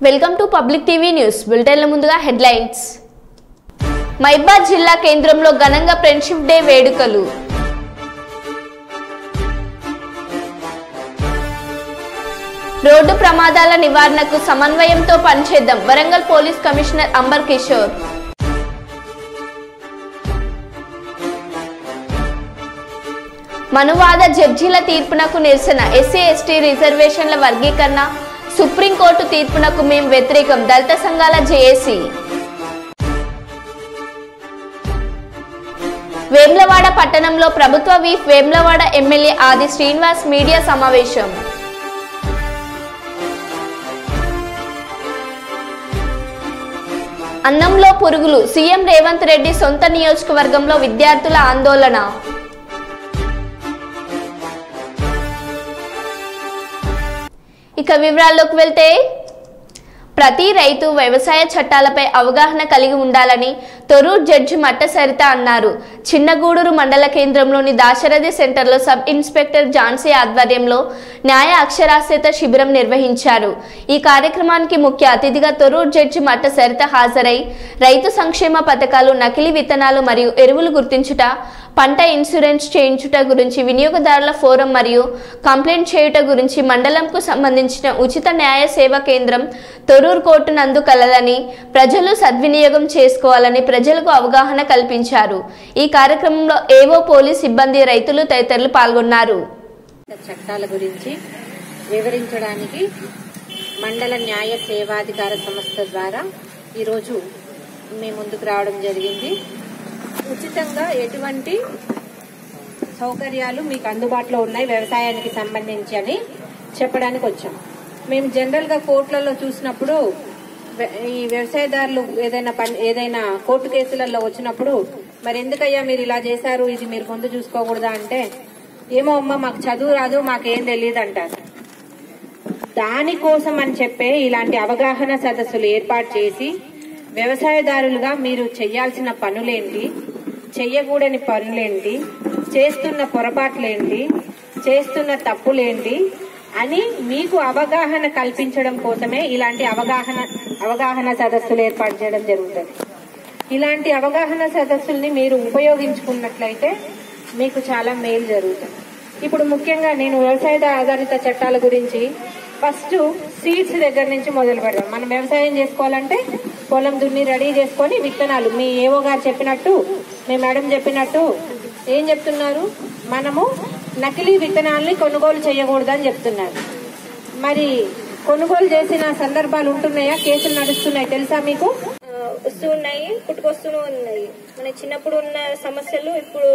Welcome to public TV news బులెటిన్ల ముందుగా headlines. మైబాద్ జిల్లా కేంద్రంలో ఘనంగా ఫ్రెండ్షిప్ డే వేడుకలు. రోడ్డు ప్రమాదాల నివారణకు సమన్వయంతో పనిచేద్దాం వరంగల్ పోలీస్ కమిషనర్ అంబర్ కిషోర్. మనువాద జడ్జీల తీర్పునకు నిరసన, ఎస్సీ ఎస్టీ రిజర్వేషన్ల వర్గీకరణ సుప్రీంకోర్టు తీర్పునకు మేము వ్యతిరేకం, దళిత సంఘాల జేఏసీ. వేములవాడ పట్టణంలో ప్రభుత్వ వీప్ వేములవాడ ఎమ్మెల్యే ఆది శ్రీనివాస్ మీడియా సమావేశం. అన్నంలో పురుగులు, సీఎం రేవంత్ రెడ్డి సొంత నియోజకవర్గంలో విద్యార్థుల ఆందోళన. ఇక వివరాల్లోకి వెళ్తే, ప్రతి రైతు వ్యవసాయ చట్టాలపై అవగాహన కలిగి ఉండాలని తొర్రూరు జడ్జి మట్ట సరిత అన్నారు. చిన్నగూడూరు మండల కేంద్రంలోని దాశరథి సెంటర్లో సబ్ ఇన్స్పెక్టర్ ఝాన్సీ ఆధ్వర్యంలో న్యాయ అక్షరాస్యత శిబిరం నిర్వహించారు. ఈ కార్యక్రమానికి ముఖ్య అతిథిగా తొర్రూరు జడ్జి మట్ట సరిత హాజరై రైతు సంక్షేమ పథకాలు, నకిలీ విత్తనాలు మరియు ఎరువులు గుర్తించుట, పంట ఇన్సూరెన్స్ చేయించుట గురించి, వినియోగదారుల ఫోరం మరియు కంప్లైంట్ చేయుట గురించి, మండలంకు సంబంధించిన ఉచిత న్యాయ సేవా కేంద్రం తొర్రూరు కోర్టు నందు కలదని, ప్రజలు సద్వినియోగం చేసుకోవాలని ప్రజలకు అవగాహన కల్పించారు. ఈ కార్యక్రమంలో ఏవో పోలీస్ సిబ్బంది, రైతులు తదితరులు పాల్గొన్నారు. చట్టాల గురించి వివరించడానికి మండల న్యాయ సేవాధికార సంస్థ ద్వారా ఈరోజు మేము ముందుకు రావడం జరిగింది. ఉచితంగా ఎటువంటి సౌకర్యాలు మీకు అందుబాటులో ఉన్నాయి వ్యవసాయానికి సంబంధించి అని చెప్పడానికి వచ్చాం. మేము జనరల్ గా కోర్టులలో చూసినప్పుడు ఈ వ్యవసాయదారులు ఏదైనా కోర్టు కేసులలో వచ్చినప్పుడు, మరి ఎందుకయ్యా మీరు ఇలా చేశారు, ఇది మీరు ముందు చూసుకోకూడదా అంటే, ఏమో అమ్మ మాకు చదువు రాదు, మాకేం తెలియదు అంటారు. దానికోసం అని చెప్పే ఇలాంటి అవగాహన సదస్సులు ఏర్పాటు చేసి వ్యవసాయదారులుగా మీరు చేయాల్సిన పనులేంటి, చెయ్యకూడని పనులేంటి, చేస్తున్న పొరపాట్లేంటి, చేస్తున్న తప్పులేంటి అని మీకు అవగాహన కల్పించడం కోసమే ఇలాంటి అవగాహన సదస్సులు ఏర్పాటు చేయడం జరుగుతుంది. ఇలాంటి అవగాహన సదస్సుల్ని మీరు ఉపయోగించుకున్నట్లయితే మీకు చాలా మేలు జరుగుతుంది. ఇప్పుడు ముఖ్యంగా నేను వ్యవసాయ ఆధారిత చట్టాల గురించి ఫస్ట్ సీడ్స్ దగ్గర నుంచి మొదలు పెడదాం. మనం వ్యవసాయం చేసుకోవాలంటే పొలం దున్ని రెడీ చేసుకొని విత్తనాలు, మీ ఏవో గారు చెప్పినట్టు, మీ మేడం చెప్పినట్టు ఏం చెప్తున్నారు, మనము నకిలీ విత్తనాలని కొనుగోలు చేయకూడదని చెప్తున్నారు. మరి కొనుగోలు చేసిన సందర్భాలు ఉంటున్నాయా, కేసులు నడుస్తున్నాయి తెలుసా మీకు? వస్తున్నాయి, పుట్టుకొస్తూనే ఉన్నాయి. మన చిన్నప్పుడు ఉన్న సమస్యలు ఇప్పుడు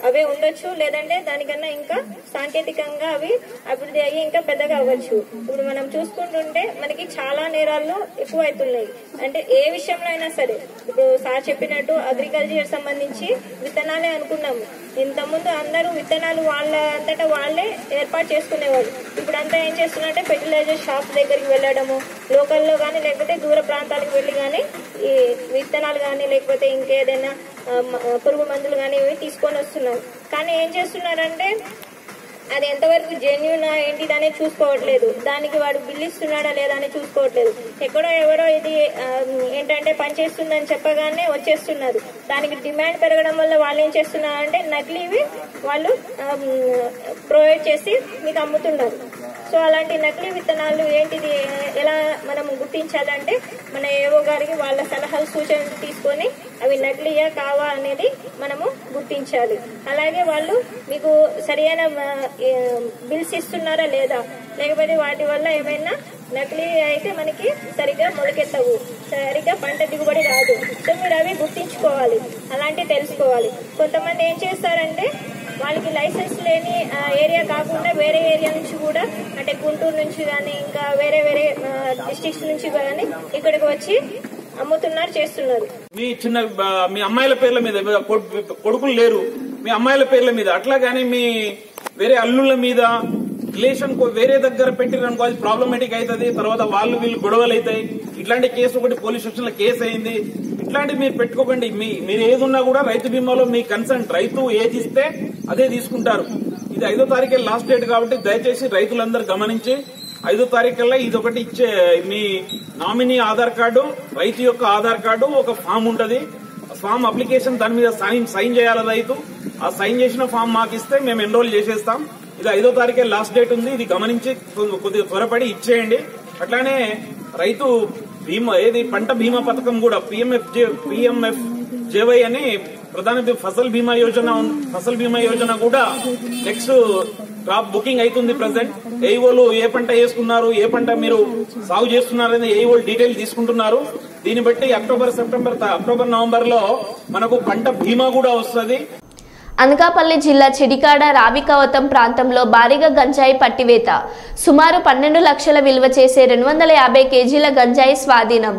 అవే ఉండొచ్చు, లేదంటే దానికన్నా ఇంకా సాంకేతికంగా అవి అభివృద్ధి అయ్యి ఇంకా పెద్దగా అవ్వచ్చు. ఇప్పుడు మనం చూసుకుంటుంటే మనకి చాలా నేరాలు ఎక్కువ అవుతున్నాయి. అంటే ఏ విషయంలో అయినా సరే, ఇప్పుడు సార్ చెప్పినట్టు అగ్రికల్చర్ సంబంధించి విత్తనాలే అనుకున్నాము. ఇంతకుముందు అందరూ విత్తనాలు వాళ్ళ అంతటా వాళ్ళే ఏర్పాటు చేసుకునేవాళ్ళు. ఇప్పుడు అంతా ఏం చేస్తున్నారంటే ఫెర్టిలైజర్ షాప్ దగ్గరికి వెళ్ళడము, లోకల్లో కానీ లేకపోతే దూర ప్రాంతాలకు వెళ్ళి కానీ ఈ విత్తనాలు కానీ లేకపోతే ఇంకేదైనా పురుగు మందులు కానీ ఇవి తీసుకొని వస్తున్నారు. కానీ ఏం చేస్తున్నారంటే అది ఎంతవరకు జెన్యూన్ ఏంటిది అనేది చూసుకోవట్లేదు. దానికి వాడు బిల్ ఇస్తున్నాడా లేదా అని చూసుకోవట్లేదు. ఎక్కడో ఎవరో ఇది ఏంటంటే పనిచేస్తుందని చెప్పగానే వచ్చేస్తున్నారు. దానికి డిమాండ్ పెరగడం వల్ల వాళ్ళు ఏం చేస్తున్నారంటే నకిలీవి వాళ్ళు ప్రొవైడ్ చేసి మీకు అమ్ముతున్నారు. సో అలాంటి నకిలీ విత్తనాలు ఏంటిది ఎలా మనం గుర్తించాలంటే మన ఏవో గారికి వాళ్ళ సలహాలు సూచనలు తీసుకొని అవి నకిలీయా కావా అనేది మనము గుర్తించాలి. అలాగే వాళ్ళు మీకు సరైన బిల్స్ ఇస్తున్నారా లేదా, లేకపోతే వాటి వల్ల ఏమైనా నకిలీ అయితే మనకి సరిగ్గా మొలకెత్తవు, సరిగ్గా పంట దిగుబడి రాదు. సో మీరు అవి గుర్తించుకోవాలి, అలాంటివి తెలుసుకోవాలి. కొంతమంది ఏం చేస్తారంటే వాళ్ళకి లైసెన్స్ లేని ఏరియా కాకుండా వేరే ఏరియా నుంచి కూడా, అంటే గుంటూరు నుంచి కానీ ఇంకా వేరే వేరే డిస్ట్రిక్ట్స్ నుంచి కానీ ఇక్కడికి వచ్చి అమ్ముతున్నారు, చేస్తున్నారు. మీ అమ్మాయిల పేర్ల మీద కొడుకులు లేరు, మీ అమ్మాయిల పేర్ల మీద అట్లా గానీ మీ వేరే అల్లుళ్ళ మీద రిలేషన్ వేరే దగ్గర పెట్టిరనుకో అది ప్రాబ్లమేటిక్ అవుతుంది. తర్వాత వాళ్ళు వీళ్ళు గొడవలు అవుతాయి. ఇట్లాంటి కేసు ఒకటి పోలీస్ స్టేషన్ లో కేసు అయింది. ఇట్లాంటివి మీరు పెట్టుకోకండి. మీరు ఏది ఉన్నా కూడా రైతు బీమాలో మీ కన్సర్న్, రైతు ఏది ఇస్తే అదే తీసుకుంటారు. ఇది 5వ తారీఖే లాస్ట్ డేట్ కాబట్టి దయచేసి రైతులందరూ గమనించి 5వ తారీఖు కల్లా ఇదొకటి ఇచ్చే మీ నామినీ ఆధార్ కార్డు, రైతు యొక్క ఆధార్ కార్డు, ఒక ఫామ్ ఉంటది, ఫామ్ అప్లికేషన్, దాని మీద సైన్ చేయాలి రైతు. ఆ సైన్ చేసిన ఫామ్ మాకు ఇస్తే మేము ఎన్రోల్ చేసేస్తాం. ఇది 5వ తారీఖే లాస్ట్ డేట్ ఉంది. ఇది గమనించి కొద్దిగా త్వరపడి ఇచ్చేయండి. అట్లానే రైతు బీమా పంట బీమా పథకం కూడా PMFJY అని ప్రధాన ఫసల్ బీమా యోజన కూడా నెక్స్ట్ క్రాప్ బుకింగ్ అవుతుంది. ప్రెసెంట్ ఏఈఓలు ఏ పంట వేసుకున్నారు, ఏ పంట మీరు సాగు చేస్తున్నారు అనేది ఏఈఓలు డీటెయిల్ తీసుకుంటున్నారు. దీన్ని బట్టి అక్టోబర్ నవంబర్ లో మనకు పంట బీమా కూడా వస్తుంది. అనకాపల్లి జిల్లా చిడికాడ రావికవతం ప్రాంతంలో భారీగా గంజాయి పట్టివేత. సుమారు 12 లక్షల విలువ చేసే 250 కేజీల గంజాయి స్వాధీనం.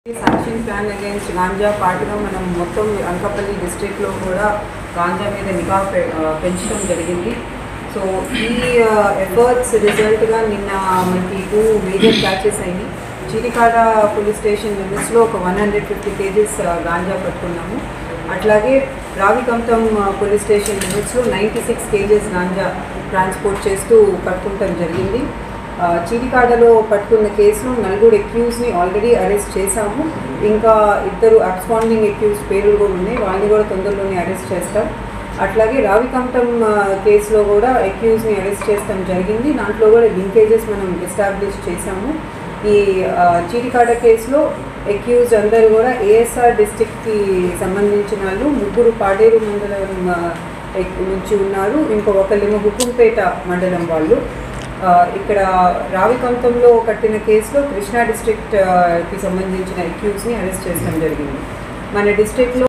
యాక్షన్ ప్లాన్ అగైన్స్ గాంజా పాటుగా మనం మొత్తం అనకాపల్లి డిస్ట్రిక్ట్లో కూడా గాంజా మీద నిఘా పెంచడం జరిగింది. సో ఈ ఎఫర్ట్స్ రిజల్ట్గా నిన్న మనకి 2 మేజర్ క్యాచెస్ అయినాయి. చిడికాడ పోలీస్ స్టేషన్ లిమిట్స్లో ఒక 150 కేజీస్ గాంజా పట్టుకున్నాము. అట్లాగే రావికంతం పోలీస్ స్టేషన్ లిమిట్స్లో 96 కేజీస్ గాంజా ట్రాన్స్పోర్ట్ చేస్తూ పట్టుకుంటాం జరిగింది. చిడికాడలో పట్టుకున్న కేసులో 4 అక్యూజ్ని ఆల్రెడీ అరెస్ట్ చేశాము. ఇంకా 2 అబ్స్కాండింగ్ అక్యూజ్ పేర్లు కూడా ఉన్నాయి, వాళ్ళని కూడా తొందరలోనే అరెస్ట్ చేస్తాం. అట్లాగే రావికంఠం కేసులో కూడా అక్యూజ్ని అరెస్ట్ చేస్తాం జరిగింది. దాంట్లో కూడా లింకేజెస్ మనం ఎస్టాబ్లిష్ చేశాము. ఈ చీటికాడ కేసులో అక్యూజ్ అందరూ కూడా ఏఎస్ఆర్ డిస్ట్రిక్ట్కి సంబంధించిన వాళ్ళు, 3 పాడేరు మండలం నుంచి ఉన్నారు, ఒకళ్ళేమో హుకుంపేట మండలం వాళ్ళు. ఇక్కడ రావికంఠంలో కట్టిన కేసులో కృష్ణా డిస్ట్రిక్ట్కి సంబంధించిన అక్యూజ్ని అరెస్ట్ చేయడం జరిగింది. మన డిస్ట్రిక్ట్లో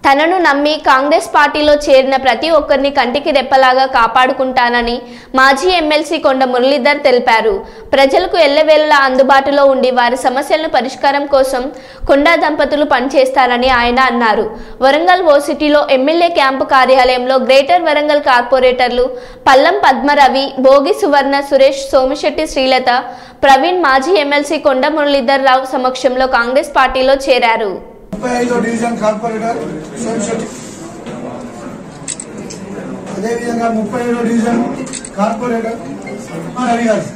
తనను నమ్మి కాంగ్రెస్ పార్టీలో చేరిన ప్రతి ఒక్కరిని కంటికి రెప్పలాగా కాపాడుకుంటానని మాజీ ఎమ్మెల్సీ కొండ మురళీధర్ తెలిపారు. ప్రజలకు ఎల్లవేళలా అందుబాటులో ఉండి వారి సమస్యలను పరిష్కారం కోసం కొండా దంపతులు పనిచేస్తారని ఆయన అన్నారు. వరంగల్ ఓసిటీలో ఎమ్మెల్యే క్యాంపు కార్యాలయంలో గ్రేటర్ వరంగల్ కార్పొరేటర్లు పల్లం పద్మరవి, భోగి సువర్ణ, సురేష్, సోమిశెట్టి శ్రీలత, ప్రవీణ్ మాజీ ఎమ్మెల్సీ కొండ మురళీధర్ రావు సమక్షంలో కాంగ్రెస్ పార్టీలో చేరారు. 35వ డివిజన్ కార్పొరేటర్ సోమిశెట్టి, అదేవిధంగా 37వ డివిజన్ కార్పొరేటర్ రవి గారు.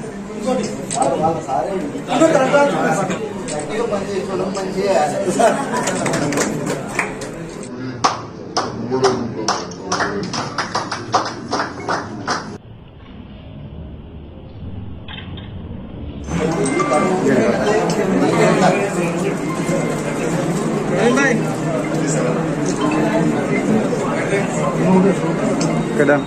Kadang.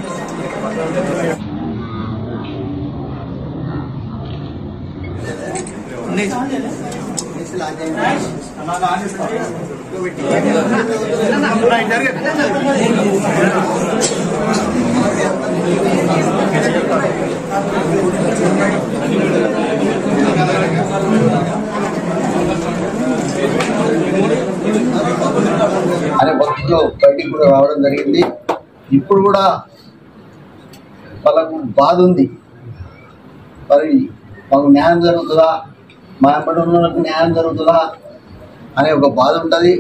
అనే భక్తులు బయటికి కూడా రావడం జరిగింది. ఇప్పుడు కూడా వాళ్ళకు బాధ ఉంది, మరి మాకు న్యాయం జరుగుతుందా, మా ఎంబడి ఉన్నకు న్యాయం జరుగుతుందా అనే ఒక బాధ ఉంటుంది.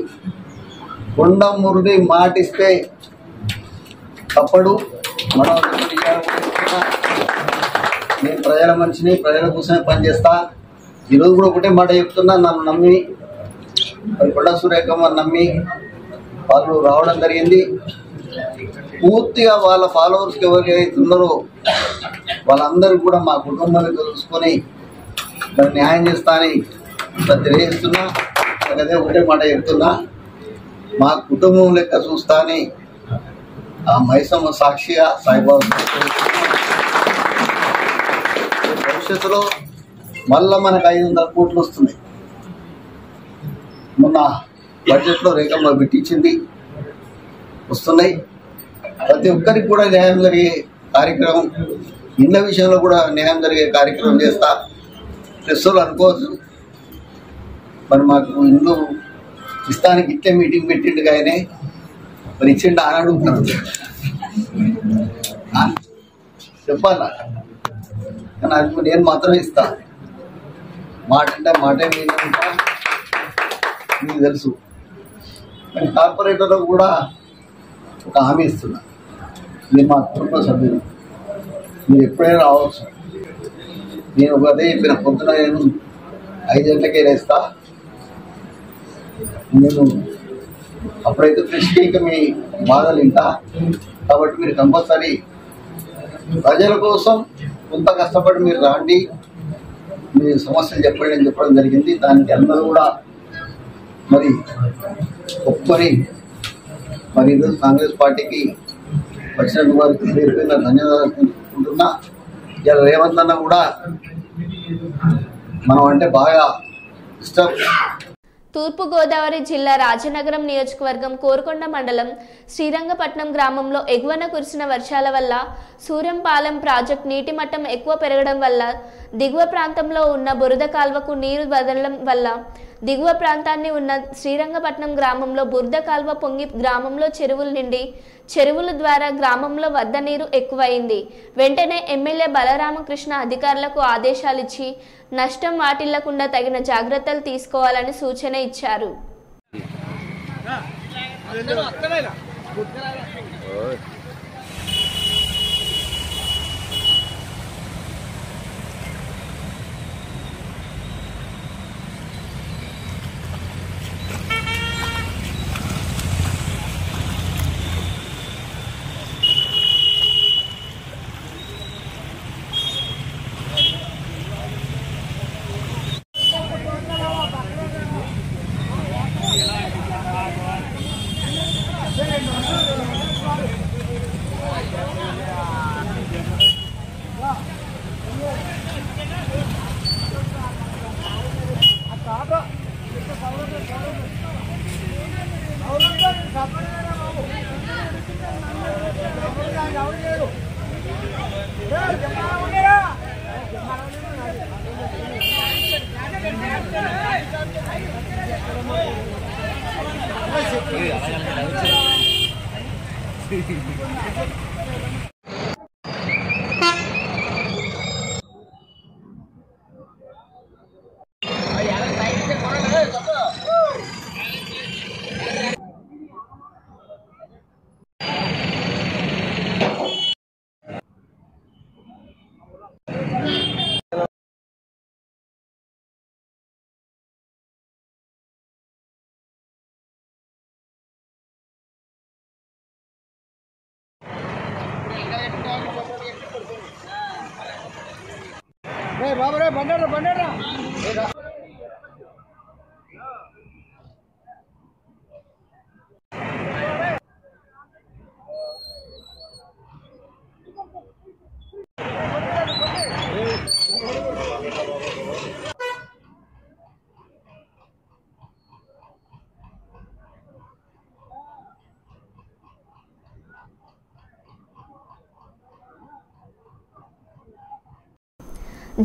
కొండ మురళి మాటిస్తే తప్పడు. మనం నేను ప్రజల మనిషిని, ప్రజల కోసమే పనిచేస్తా. ఈరోజు కూడా ఒకటే మాట చెప్తున్నా, నన్ను నమ్మి మరి కొండ సురేఖమ్మ నమ్మి వాళ్ళు రావడం జరిగింది. పూర్తిగా వాళ్ళ ఫాలోవర్స్కి ఎవరికి ఉన్నారో వాళ్ళందరూ కూడా మా కుటుంబాన్ని తెలుసుకొని మరి న్యాయం చేస్తా అని తెలియజేస్తున్నా. అదే ఒకటే మాట చెప్తున్నా, మా కుటుంబం లెక్క చూస్తా అని ఆ మైసమ్మ సాక్షిగా సాయిబాబు భవిష్యత్తులో మళ్ళా మనకు 500 కోట్లు వస్తున్నాయి. మొన్న బడ్జెట్లో రేఖమ్మ పెట్టించింది, వస్తున్నాయి. ప్రతి ఒక్కరికి కూడా న్యాయం జరిగే కార్యక్రమం, ఇండ్ల విషయంలో కూడా న్యాయం జరిగే కార్యక్రమం చేస్తా. ప్రెస్సులు అనుకోవచ్చు, మరి మాకు ఇండ్లు ఇస్తానికి ఇట్లే మీటింగ్ పెట్టిండు కానీ మరి ఇచ్చిండు అని అడుగుతున్నాడు. చెప్పాలా కానీ అది నేను మాత్రమే ఇస్తా. మాట అంటే మాటే మీద మీకు తెలుసు. కానీ కార్పొరేటర్లో కూడా ఒక హామీ ఇస్తున్నా, మీరు మా కుటుంబ సభ్యులు, మీరు ఎప్పుడైనా రావచ్చు. నేను అదే చెప్పిన, పొద్దున నేను 5 గంటలకే లేస్తా. నేను అప్పుడైతే ఫ్రెష్గా ఇంకా మీ బాధలు ఇంకా. కాబట్టి మీరు కంపల్సరీ ప్రజల కోసం కొంత కష్టపడి మీరు రాండి, మీ సమస్యలు చెప్పండి అని చెప్పడం జరిగింది. దానికి అందరూ కూడా మరి ఒప్పుకొని మరి ఈరోజు కాంగ్రెస్ పార్టీకి వచ్చినట్టు వారికి పేరు ధన్యవాదాలు తెలుపుకుంటున్నా. ఇలా రేవంత్ అన్న కూడా మనం అంటే బాగా ఇష్టం. తూర్పుగోదావరి జిల్లా రాజనగరం నియోజకవర్గం కోరుకొండ మండలం శ్రీరంగపట్నం గ్రామంలో ఎగువన కురిసిన వర్షాల వల్ల సూర్యంపాలెం ప్రాజెక్టు నీటి మట్టం ఎక్కువ పెరగడం వల్ల దిగువ ప్రాంతంలో ఉన్న బురద కాల్వకు నీరు వదలడం వల్ల దిగువ ప్రాంతాన్ని ఉన్న శ్రీరంగపట్నం గ్రామంలో బురద కాల్వ పొంగి గ్రామంలో చెరువులు నిండి చెరువుల ద్వారా గ్రామంలో వద్ద నీరు ఎక్కువైంది. వెంటనే ఎమ్మెల్యే బలరామకృష్ణ అధికారులకు ఆదేశాలిచ్చి నష్టం వాటిల్లకుండా తగిన జాగ్రత్తలు తీసుకోవాలని సూచన ఇచ్చారు.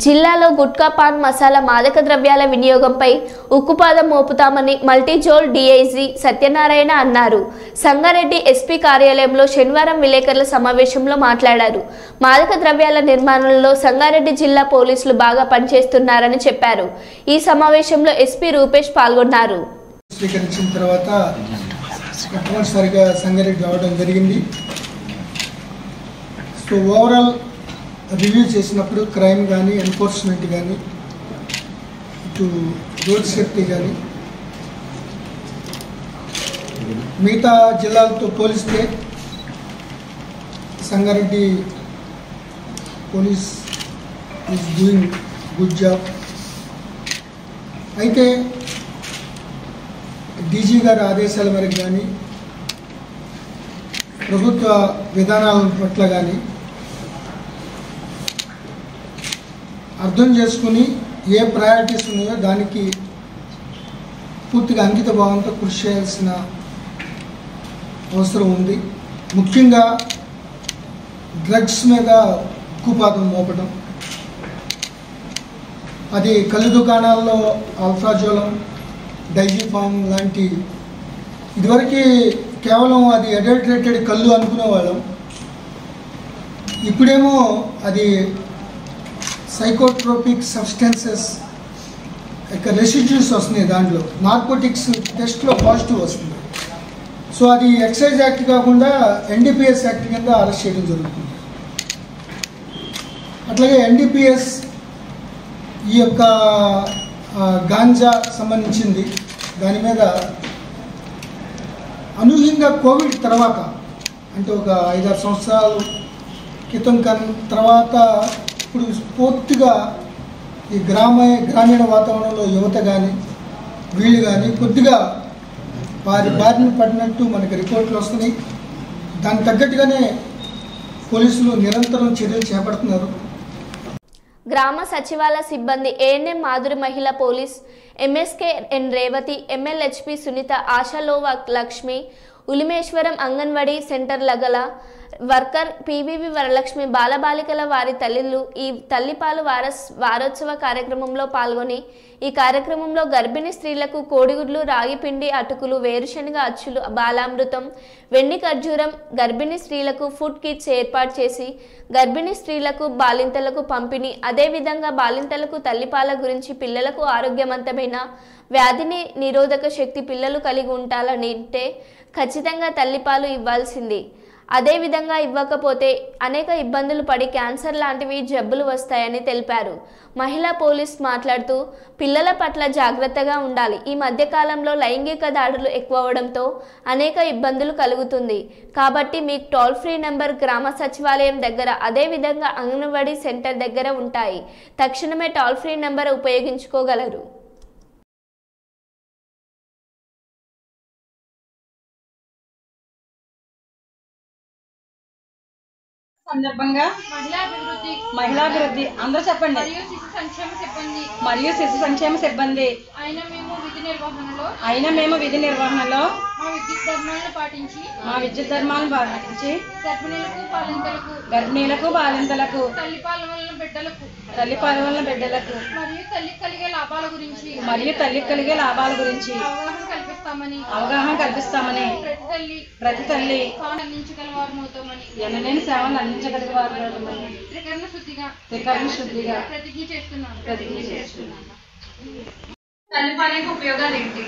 జిల్లాలో గుట్కా పాన్ మసాలా మాదక ద్రవ్యాల వినియోగంపై ఉక్కుపాదం మోపుతామని మల్టీజోల్ డీఐజీ సత్యనారాయణ అన్నారు. సంగారెడ్డి ఎస్పీ కార్యాలయంలో శనివారం విలేకరుల సమావేశంలో మాట్లాడారు. మాదక ద్రవ్యాల నిర్మాణంలో సంగారెడ్డి జిల్లా పోలీసులు బాగా పనిచేస్తున్నారని చెప్పారు. ఈ సమావేశంలో ఎస్పీ రూపేష్ పాల్గొన్నారు. స్వీకరించిన తర్వాత మొట్టమొదటిసారిగా సంగారెడ్డి రావడం జరిగింది. సో ఓవరాల్ రివ్యూ చేసినప్పుడు క్రైమ్ కానీ ఎన్ఫోర్స్మెంట్ కానీ ఇటు రోడ్ సేఫ్టీ కానీ మిగతా జిల్లాలతో పోలిస్తే Sangareddy police is doing good job. అయితే డీజీ గారి ఆదేశాల మేరకు కానీ ప్రభుత్వ విధానాల పట్ల కానీ అర్థం చేసుకుని ఏ ప్రయారిటీస్ ఉన్నాయో దానికి పూర్తిగా అంకిత భావంతో కృషి చేయాల్సిన అవసరం ఉంది. ముఖ్యంగా డ్రగ్స్ మీద ఉక్కుపాదం మోపడం, అది కళ్ళు దుకాణాల్లో అల్ఫాజోలం, డైజిఫామ్ లాంటి ఇదివరకు కేవలం అది అడల్టరేటెడ్ కళ్ళు అనుకునేవాళ్ళం. ఇప్పుడేమో అది సైకోట్రోపిక్ సబ్స్టెన్సెస్ యొక్క రెసిడ్యూస్ వస్తున్నాయి. దాంట్లో నార్కోటిక్స్ టెస్ట్లో పాజిటివ్ వస్తుంది. సో అది ఎక్సైజ్ యాక్ట్ కాకుండా ఎన్డీపీఎస్ యాక్ట్ కింద అరెస్ట్ చేయడం జరుగుతుంది. అట్లాగే ఎన్డీపీఎస్ ఈ యొక్క గాంజా సంబంధించింది దాని మీద అనూహ్యంగా కోవిడ్ తర్వాత అంటే ఒక 5-6 సంవత్సరాల క్రితం తర్వాత ఇప్పుడు పూర్తిగా ఈ గ్రామీణ వాతావరణంలో యువత కానీ వీళ్ళు కానీ కొద్దిగా వారి బారిన పడినట్టు మనకి రిపోర్ట్లు వస్తున్నాయి. దానికి తగ్గట్టుగానే పోలీసులు నిరంతరం చర్యలు చేపడుతున్నారు. గ్రామ సచివాలయ సిబ్బంది ఏఎన్ఎం మాధురి మహిళా police MSK N Revathi MLHP Sunitha ఆశాలోవా లక్ష్మి ఉలిమేశ్వరం అంగన్వాడీ సెంటర్ లగల వర్కర్ పివివి వరలక్ష్మి బాలబాలికల వారి తల్లిలు ఈ తల్లిపాలు వారోత్సవ కార్యక్రమంలో పాల్గొని ఈ కార్యక్రమంలో గర్భిణీ స్త్రీలకు కోడిగుడ్లు రాగిపిండి అటుకులు వేరుశనగ అచ్చులు బాలామృతం వెండి ఖర్జూరం గర్భిణీ స్త్రీలకు ఫుడ్ కిట్స్ ఏర్పాటు చేసి గర్భిణీ స్త్రీలకు బాలింతలకు పంపిణీ అదేవిధంగా బాలింతలకు తల్లిపాల గురించి పిల్లలకు ఆరోగ్యవంతమైన వ్యాధిని నిరోధక శక్తి పిల్లలు కలిగి ఉండాలని అంటే ఖచ్చితంగా తల్లిపాలు ఇవ్వాల్సింది. అదేవిధంగా ఇవ్వకపోతే అనేక ఇబ్బందులు పడి క్యాన్సర్ లాంటివి జబ్బులు వస్తాయని తెలిపారు. మహిళా పోలీస్ మాట్లాడుతూ పిల్లల పట్ల జాగ్రత్తగా ఉండాలి. ఈ మధ్యకాలంలో లైంగిక దాడులు ఎక్కువవడంతో అనేక ఇబ్బందులు కలుగుతుంది. కాబట్టి మీకు టోల్ ఫ్రీ నెంబర్ గ్రామ సచివాలయం దగ్గర అదేవిధంగా అంగన్వాడీ సెంటర్ దగ్గర ఉంటాయి. తక్షణమే టోల్ ఫ్రీ నెంబర్ ఉపయోగించుకోగలరు. సందర్భంగా మహిళాభివృద్ధి అందరూ చెప్పండి మరియు శిశు సంక్షేమ సిబ్బంది అయిన మేము విధి నిర్వహణలో మా విద్యుత్ ధర్మాలను పాటించి గర్భిణీలకు బాలింతలకు తల్లిపాల వలన బిడ్డలకు మరియు తల్లికి కలిగే లాభాల గురించి అవగాహన కల్పిస్తామని ప్రతి తల్లి ఎనలేని సేవలు అందించగలిగే వారు త్రికరణ శుద్ధిగా ప్రతిజ్ఞ చేస్తున్నాను. తల్లిపాల యొక్క ఉపయోగాలు ఏంటి,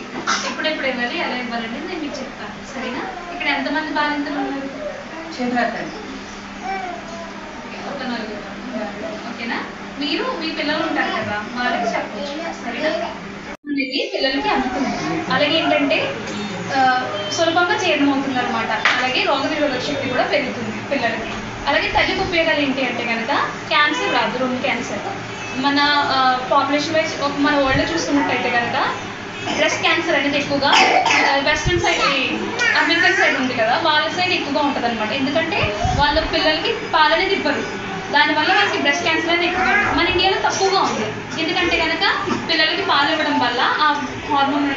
ఎప్పుడెప్పుడు ఇవ్వాలి, ఎలా ఇవ్వాలంటే నేను మీకు చెప్తాను. సరేనా? ఇక్కడ ఎంతమంది బాలింతలు ఉన్నారు? ఒక 4. ఓకేనా? మీరు మీ పిల్లలు ఉంటారు కదా, వాళ్ళకి చెప్పచ్చు. సరేనా? పిల్లలకి అందుతుంది. అలాగే ఏంటంటే సులభంగా జీర్ణం అవుతుంది అనమాట. అలాగే రోగ నిరోధక శక్తి కూడా పెరుగుతుంది పిల్లలకి. అలాగే తల్లికి ఉపయోగాలు ఏంటి అంటే కనుక క్యాన్సర్ రాదు. రొమ్ము క్యాన్సర్ మన పాపులేషన్ వైజ్ మన వరల్డ్లో చూస్తున్నట్టయితే కనుక బ్రెస్ట్ క్యాన్సర్ అనేది ఎక్కువగా వెస్ట్రన్ సైడ్ అమెరికన్ సైడ్ ఉంది కదా, వాళ్ళ సైడ్ ఎక్కువగా ఉంటుంది అనమాట. ఎందుకంటే వాళ్ళ పిల్లలకి పాలనేది ఇవ్వరు, దానివల్ల వాళ్ళకి బ్రెస్ట్ క్యాన్సర్ అనేది ఎక్కువగా ఉంటుంది. మన ఇండియాలో తక్కువగా ఉంది. ఎందుకంటే కనుక పిల్లలకి పాలు ఇవ్వడం వల్ల ఆ హార్మోన్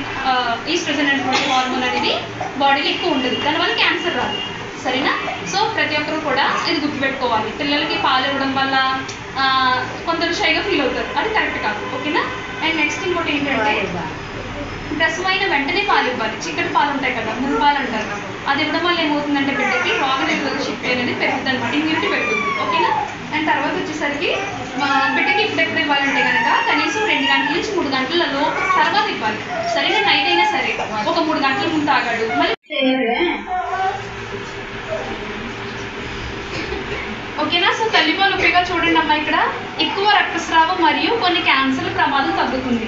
ఈస్ట్రోజన్ అనేటువంటి హార్మోన్ అనేది బాడీలో ఎక్కువ ఉండదు, దానివల్ల క్యాన్సర్ రాదు. సరేనా? సో ప్రతి ఒక్కరు కూడా ఇది గుర్తుపెట్టుకోవాలి. పిల్లలకి పాలు ఇవ్వడం వల్ల కొందరు షైగా ఫీల్ అవుతారు, అది కరెక్ట్ కాదు. ఓకేనా? అండ్ నెక్స్ట్ ఇంకోటి ఏంటంటే ప్రసవమైన వెంటనే పాలు ఇవ్వాలి. చిక్కటి పాలు ఉంటాయి కదా, మురు పాలు అంటారు. అది ఇవ్వడం వల్ల ఏమవుతుందంటే బిడ్డకి రోగ నిరోధక శక్తి అనేది పెరుగుతుంది అనమాట, ఇమ్యూనిటీ పెరుగుతుంది. ఓకేనా? అండ్ తర్వాత వచ్చేసరికి బిడ్డకి ఇప్పుడెప్పుడు ఇవ్వాలంటే కనుక కనీసం 2 గంటల నుంచి 3 గంటలలో తర్వాత ఇవ్వాలి. సరేనా? నైట్ అయినా సరే ఒక 3 గంటల ముందు తాగాడు. మళ్ళీ ఓకేనా? సో తల్లిపాలు ఉపయోగాలు చూడండి అమ్మా. ఇక్కడ ఎక్కువ రక్తస్రావం మరియు కొన్ని క్యాన్సర్ల ప్రమాదం తగ్గుతుంది.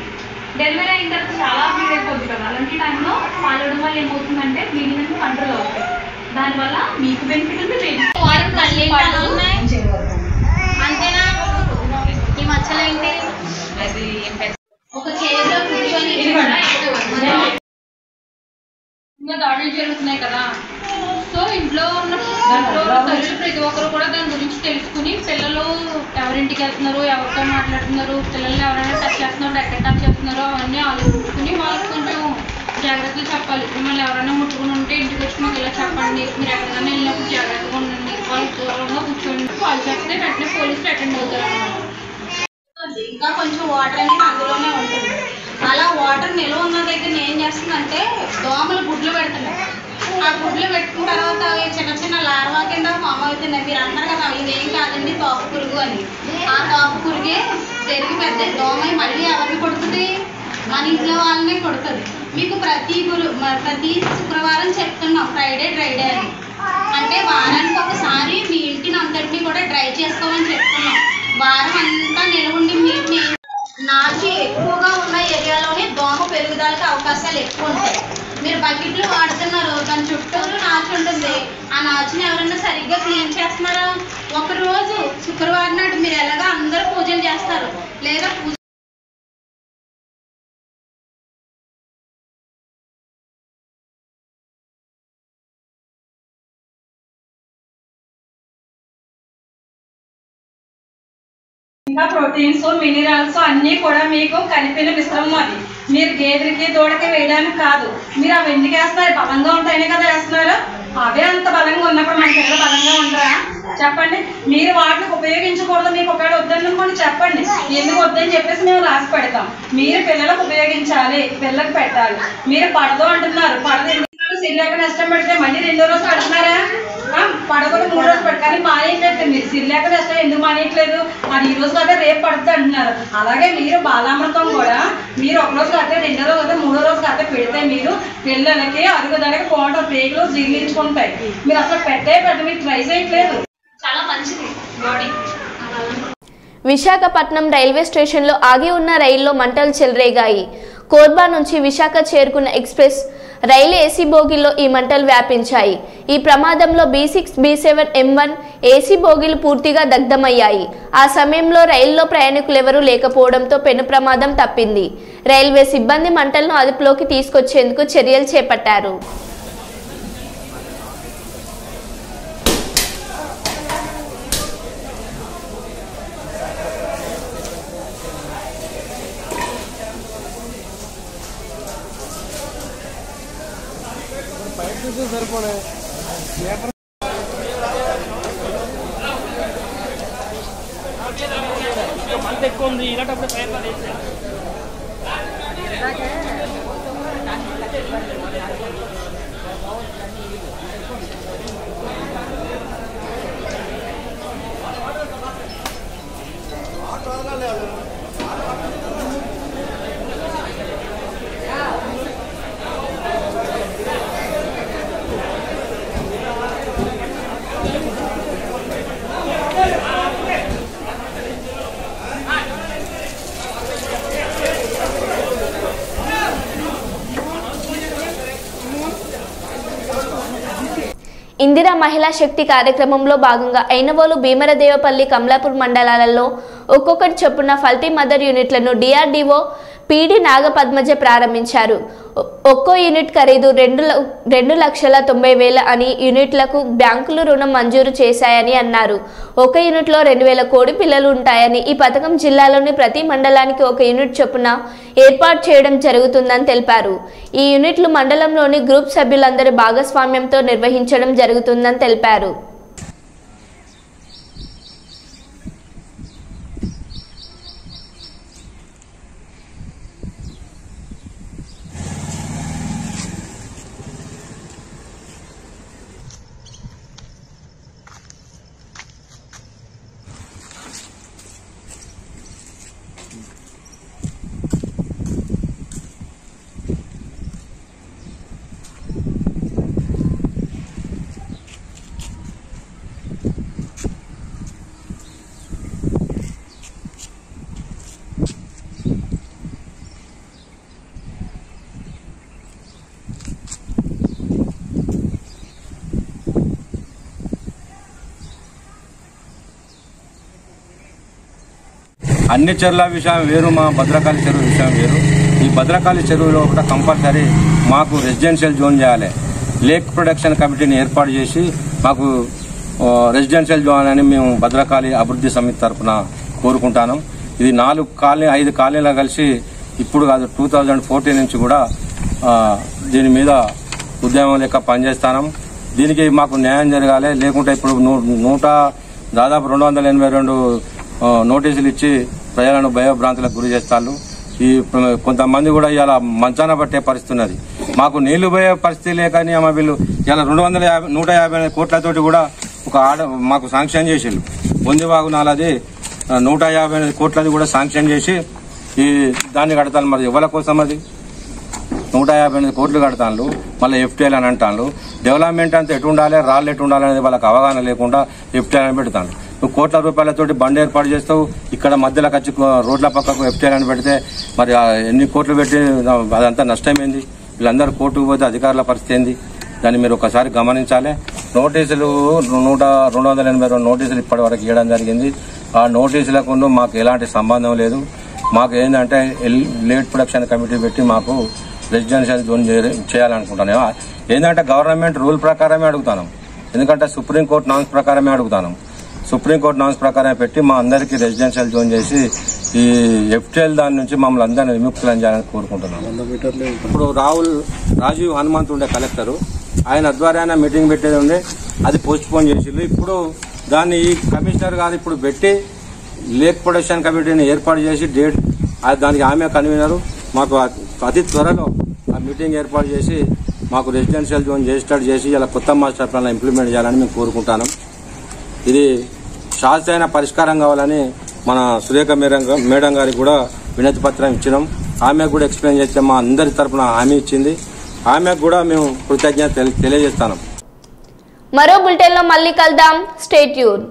డెలివరీ అయిన తర్వాత చాలా బ్లీడ్ అయిపోతుంది కదా, అలాంటి టైంలో పాలు ఇవ్వడం వల్ల ఏమవుతుందంటే బ్లీడింగ్ అనేది కంట్రోల్ అవుతుంది. దానివల్ల మీకు బెనిఫిట్ ఉంది. అంతేనా? ఈ మచ్చలు ఏంటి? ఒక చైర్లో కూర్చొని ఇంకా దాడులు జరుగుతున్నాయి కదా, సో ఇంట్లో ఉన్న తల్లి ప్రతి ఒక్కరు కూడా దాని గురించి తెలుసుకుని పిల్లలు ఎవరింటికి వెళ్తున్నారు, ఎవరితో మాట్లాడుతున్నారు, పిల్లల్ని ఎవరైనా టచ్ చేస్తున్నారు, ఎక్కడ టచ్ చేస్తున్నారో అవన్నీ ఆలోచించుకుని వాళ్ళకి కొంచెం జాగ్రత్తలు చెప్పాలి. మిమ్మల్ని ఎవరైనా ముట్టుకుని ఉంటే ఇంటికి వచ్చి మాకు ఇలా చెప్పండి, మీరు ఎక్కడికైనా వెళ్ళినప్పుడు జాగ్రత్తగా ఉండండి, వాళ్ళు దూరంగా కూర్చోండి. కాల్ చేస్తే వెంటనే పోలీసులు అటెండ్ అవుతారు అన్నమాట. ఇంకా కొంచెం వాటర్ అనేది అందులోనే ఉంటుంది. అలా వాటర్ నిల్వ ఉన్న దగ్గర ఏం చేస్తుందంటే దోమలు గుడ్లు పెడుతున్నాయి. ఆ గుడ్లు పెట్టుకున్న తర్వాత అవి చిన్న చిన్న లార్వా కింద ఫామ్ అవుతున్నాయి. మీరు అంటారు కదా ఇదేం కాదండి తోక పురుగు అని. ఆ తోక పురుగే పెరిగి పెద్ద దోమ మళ్ళీ ఎవరిని కొడుతుంది? మన ఇంట్లో వాళ్ళనే కొడుతుంది. మీకు ప్రతి శుక్రవారం చెప్తున్నాం ఫ్రైడే డ్రైడే అని. అంటే వారానికి ఒకసారి మీ ఇంటిని అంతటినీ కూడా డ్రై చేసుకోమని చెప్తున్నాం. వారం అంతా నిలవండి. నీటిని నాచు ఎక్కువగా ఉన్న ఏరియాలోనే దోమ పెరుగుదలకు అవకాశాలు ఎక్కువ ఉంటాయి. మీరు బకెట్లు వాడుతున్నారు, దాని చుట్టూరు నాచు ఉంటుంది. ఆ నాచుని ఎవరైనా సరిగ్గా క్లీన్ చేస్తున్నారా? ఒకరోజు శుక్రవారం నాడు మీరు ఎలాగా అందరూ పూజలు చేస్తారు లేదా ఇంకా ప్రోటీన్స్ మినరల్స్ అన్నీ కూడా మీకు కలిపిన మిశ్రమం. అది మీరు గేదెలకి దూడకి వేయడానికి కాదు. మీరు అవి ఎందుకు వేస్తున్నారు? బలంగా ఉంటాయనే కదా వేస్తున్నారు. అవే అంత బలంగా ఉన్నప్పుడు మన పిల్లలు బలంగా ఉంటారా చెప్పండి. మీరు వాటిని ఉపయోగించకూడదు. మీకు ఒకవేళ వద్దనుకోండి చెప్పండి, ఎందుకు వద్దని చెప్పేసి మేము రాసి పెడతాం. మీరు పిల్లలకు ఉపయోగించాలి, పిల్లలకు పెట్టాలి. మీరు పడదు అంటున్నారు. పడదు సిరిలేక నష్టం పెడితే మళ్ళీ 2వ రోజు పెడుతున్నారా? పడకుండా 3 రోజులు పెట్టి కానీ మానేయట్లేదు. మీరు సిరిలేక నష్టం ఎందుకు మానేయట్లేదు? అది ఈ రోజు కదా రేపు పడుతుంది అంటున్నారు. అలాగే మీరు బాలామృతం కూడా మీరు 1 రోజు కడితే 2వ రోజు కడితే 3వ రోజు కడితే పెడితే మీరు పిల్లలకి అరుగుదలకి కోట పేగులు జీర్ణించుకుంటాయి. మీరు అసలు మీరు ట్రై చేయట్లేదు. చాలా మంచిది బాడీ. విశాఖపట్నం రైల్వే స్టేషన్లో ఆగి ఉన్న రైల్లో మంటలు చెలరేగాయి. కోర్బా నుంచి విశాఖ చేరుకున్న ఎక్స్ప్రెస్ రైలు ఏసీ బోగిలో ఈ మంటలు వ్యాపించాయి. ఈ ప్రమాదంలో B6, B7, M1 ఏసీ బోగీలు పూర్తిగా దగ్ధమయ్యాయి. ఆ సమయంలో రైల్లో ప్రయాణికులెవరూ లేకపోవడంతో పెను ప్రమాదం తప్పింది. రైల్వే సిబ్బంది మంటలను అదుపులోకి తీసుకొచ్చేందుకు చర్యలు చేపట్టారు. ఇందిరా మహిళా శక్తి కార్యక్రమంలో భాగంగా ఐనవోలు, భీమరదేవపల్లి, కమలాపూర్ మండలాలలో ఒక్కొక్కటి చొప్పున ఫల్టీ మదర్ యూనిట్లను DRDO PD నాగపద్మజ ప్రారంభించారు. ఒక్కో యూనిట్ ఖరీదు 2,90,000 అని యూనిట్లకు బ్యాంకులు రుణం మంజూరు చేశాయని అన్నారు. ఒక యూనిట్లో 2,000 కోడి పిల్లలు ఉంటాయని, ఈ పథకం జిల్లాలోని ప్రతి మండలానికి 1 యూనిట్ చొప్పున ఏర్పాటు చేయడం జరుగుతుందని తెలిపారు. ఈ యూనిట్లు మండలంలోని గ్రూప్ సభ్యులందరి భాగస్వామ్యంతో నిర్వహించడం జరుగుతుందని తెలిపారు. అన్ని చెరువుల విషయం వేరు, మా భద్రకాళి చెరువు విషయం వేరు. ఈ భద్రకాళి చెరువులో కూడా కంపల్సరీ మాకు రెసిడెన్షియల్ జోన్ చేయాలి. లేక్ ప్రొడక్షన్ కమిటీని ఏర్పాటు చేసి మాకు రెసిడెన్షియల్ జోన్ అని మేము భద్రకాళి అభివృద్ధి సమితి తరఫున కోరుకుంటాను. ఇది 4 కాలనీ 5 కాలనీలు కలిసి ఇప్పుడు కాదు 2014 నుంచి కూడా దీని మీద ఉద్యమం లెక్క పనిచేస్తాం. దీనికి మాకు న్యాయం జరగాలి. లేకుంటే ఇప్పుడు దాదాపు 282 నోటీసులు ఇచ్చి ప్రజలను భయభ్రాంతులకు గురి చేస్తారు. ఈ కొంతమంది కూడా ఇలా మంచాన పట్టే పరిస్థితి ఉన్నది. మాకు నీళ్లు పోయే పరిస్థితి లేకని వీళ్ళు ఇలా 150 కోట్లతోటి కూడా మాకు శాంక్షన్ చేసిళ్ళు. బొందివాగు నాలది 150 కోట్లది కూడా శాంక్షన్ చేసి దాన్ని కడతాను. మరి ఎవరి కోసం అది 158 కోట్లు కడతాను, మళ్ళీ ఎఫ్టీఎల్ అని అంటాను. డెవలప్మెంట్ అంతా ఎటు ఉండాలి, రాళ్ళు ఎటు ఉండాలి అనేది వాళ్ళకి అవగాహన లేకుండా ఎఫ్టీఎల్ అని పెడతాను. నువ్వు కోట్ల రూపాయలతోటి బండి ఏర్పాటు చేస్తావు, ఇక్కడ మధ్యలో వచ్చి రోడ్ల పక్కకు ఎఫ్టీఎల్ అని పెడితే మరి ఎన్ని కోట్లు పెట్టి అదంతా నష్టమైంది. వీళ్ళందరూ కోర్టుకు పోతే అధికారుల పరిస్థితి ఏంది, దాన్ని మీరు ఒకసారి గమనించాలి. నోటీసులు 282 నోటీసులు ఇప్పటి వరకు ఇవ్వడం జరిగింది. ఆ నోటీసులకు మాకు ఎలాంటి సంబంధం లేదు. మాకు ఏంటంటే లేట్ ప్రొడక్షన్ కమిటీ పెట్టి మాకు రెసిడెన్షియల్ జోన్ చేయాలనుకుంటాను. ఏంటంటే గవర్నమెంట్ రూల్ ప్రకారమే అడుగుతాను, ఎందుకంటే సుప్రీంకోర్టు నామ్స్ ప్రకారమే అడుగుతాను. సుప్రీంకోర్టు నామ్స్ ప్రకారమే పెట్టి మా అందరికీ రెసిడెన్షియల్ జోన్ చేసి ఈ ఎఫ్టీఎల్ దాని నుంచి మమ్మల్ని అందరినీ విముక్తులను చేయాలని కోరుకుంటున్నాను. ఇప్పుడు రాజీవ్ హనుమంత్ ఉండే కలెక్టరు, ఆయన ద్వారా మీటింగ్ పెట్టేది ఉండే, అది పోస్ట్ పోన్ చేసిండ్రు. ఇప్పుడు దాన్ని ఈ కమిషనర్ గారు ఇప్పుడు పెట్టి లేక్ ప్రొడక్షన్ కమిటీని ఏర్పాటు చేసి డేట్ దానికి ఆమె కన్వీనరు. మాకు అతి త్వరలో ఆ మీటింగ్ ఏర్పాటు చేసి మాకు రెసిడెన్షియల్ జోన్ రిజిస్టర్ చేసి ఇలా కొత్త మాస్టర్ ప్లాన్ ఇంప్లిమెంట్ చేయాలని మేము కోరుకుంటాను. ఇది శాశ్వతమైన పరిష్కారం కావాలని మన సురేఖ మేడం గారికి కూడా వినతి పత్రం ఇచ్చినాం. ఆమెకు కూడా ఎక్స్ప్లెయిన్ చేస్తే మా అందరి తరఫున హామీ ఇచ్చింది. ఆమెకు కూడా మేము కృతజ్ఞత తెలియజేస్తాం. మరో బులెటిన్లో మళ్ళీ కలుద్దాం. Stay tune.